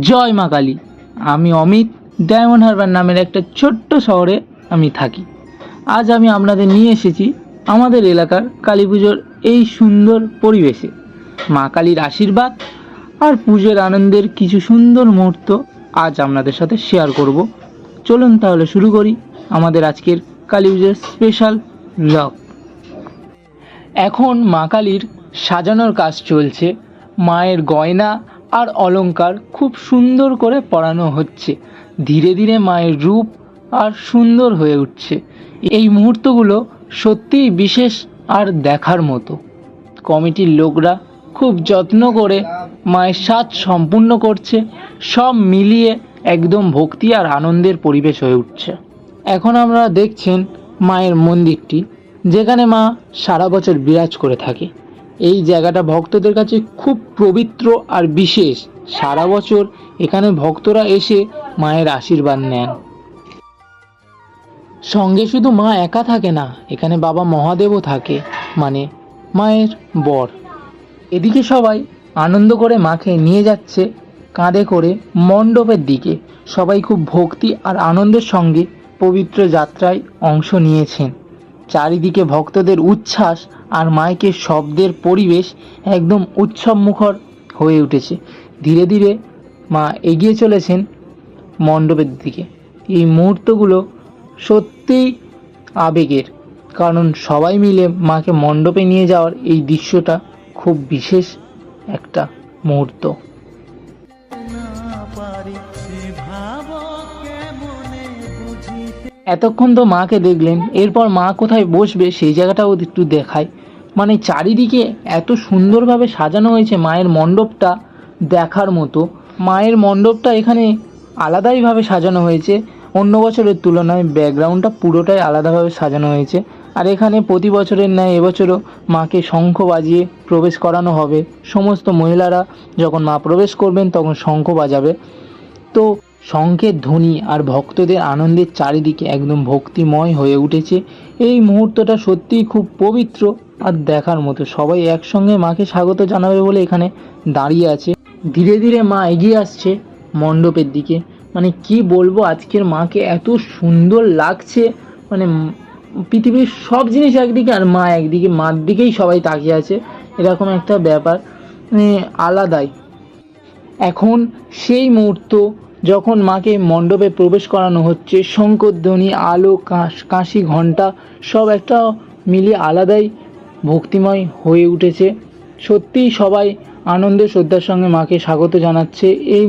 জয় মা কালী। আমি অমিত, ডায়মন্ড হারবার নামের একটা ছোট্ট শহরে আমি থাকি। আজ আমি আপনাদের নিয়ে এসেছি আমাদের এলাকার কালী পুজোর এই সুন্দর পরিবেশে। মা কালীর আশীর্বাদ আর পুজোর আনন্দের কিছু সুন্দর মুহূর্ত আজ আপনাদের সাথে শেয়ার করব। চলুন তাহলে শুরু করি আমাদের আজকের কালী পুজোর স্পেশাল ব্লগ। এখন মা কালীর সাজানোর কাজ চলছে। মায়ের গয়না আর অলংকার খুব সুন্দর করে পরানো হচ্ছে। ধীরে ধীরে মায়ের রূপ আর সুন্দর হয়ে উঠছে। এই মুহূর্তগুলো সত্যিই বিশেষ আর দেখার মতো। কমিটির লোকরা খুব যত্ন করে মায়ের সাজ সম্পূর্ণ করছে। সব মিলিয়ে একদম ভক্তি আর আনন্দের পরিবেশ হয়ে উঠছে। এখন আমরা দেখছেন মায়ের মন্দিরটি, যেখানে মা সারা বছর বিরাজ করে থাকে। এই জায়গাটা ভক্তদের কাছে খুব পবিত্র আর বিশেষ। সারা বছর এখানে ভক্তরা এসে মায়ের আশীর্বাদ নেন। সঙ্গে শুধু মা একা থাকে না, এখানে বাবা মহাদেবও থাকে, মানে মায়ের বর। এদিকে সবাই আনন্দ করে মাকে নিয়ে যাচ্ছে কাঁধে করে মণ্ডপের দিকে। সবাই খুব ভক্তি আর আনন্দের সঙ্গে পবিত্র যাত্রায় অংশ নিয়েছেন। চারিদিকে ভক্তদের উচ্ছ্বাস আর মাইকের শব্দের পরিবেশ একদম উৎসবমুখর হয়ে উঠেছে। ধীরে ধীরে মা এগিয়ে চলেছেন মণ্ডপের দিকে। এই মুহূর্তগুলো সত্যিই আবেগের, কারণ সবাই মিলে মাকে মণ্ডপে নিয়ে যাওয়ার এই দৃশ্যটা খুব বিশেষ একটা মুহূর্ত। এতক্ষণ তো মাকে দেখলেন, এরপর মা কোথায় বসবে সেই জায়গাটাও একটু দেখায়। মানে চারিদিকে এত সুন্দরভাবে সাজানো হয়েছে মায়ের মণ্ডপটা, দেখার মতো। মায়ের মণ্ডপটা এখানে আলাদাইভাবে সাজানো হয়েছে, অন্য বছরের তুলনায় ব্যাকগ্রাউন্ডটা পুরোটাই আলাদাভাবে সাজানো হয়েছে। আর এখানে প্রতি বছরের ন্যায় এবছরও মাকে শঙ্খ বাজিয়ে প্রবেশ করানো হবে। সমস্ত মহিলারা যখন মা প্রবেশ করবেন তখন শঙ্খ বাজাবে। তো শঙ্খের ধ্বনি আর ভক্তদের আনন্দের চারিদিকে একদম ভক্তিময় হয়ে উঠেছে। এই মুহূর্তটা সত্যিই খুব পবিত্র আর দেখার মতো। সবাই একসঙ্গে মাকে স্বাগত জানাবে বলে এখানে দাঁড়িয়ে আছে। ধীরে ধীরে মা এগিয়ে আসছে মণ্ডপের দিকে। মানে কি বলবো, আজকের মাকে এত সুন্দর লাগছে। মানে পৃথিবীর সব জিনিস একদিকে আর মা একদিকে, মার দিকেই সবাই তাকিয়ে আছে, এরকম একটা ব্যাপার, মানে আলাদাই। এখন সেই মুহূর্ত যখন মাকে মণ্ডপে প্রবেশ করানো হচ্ছে। শঙ্খধ্বনি, আলো, কাঁসি, ঘণ্টা সব একটা মিলিয়ে আলাদাই ভক্তিময় হয়ে উঠেছে। সত্যিই সবাই আনন্দ শ্রদ্ধার সঙ্গে মাকে স্বাগত জানাচ্ছে। এই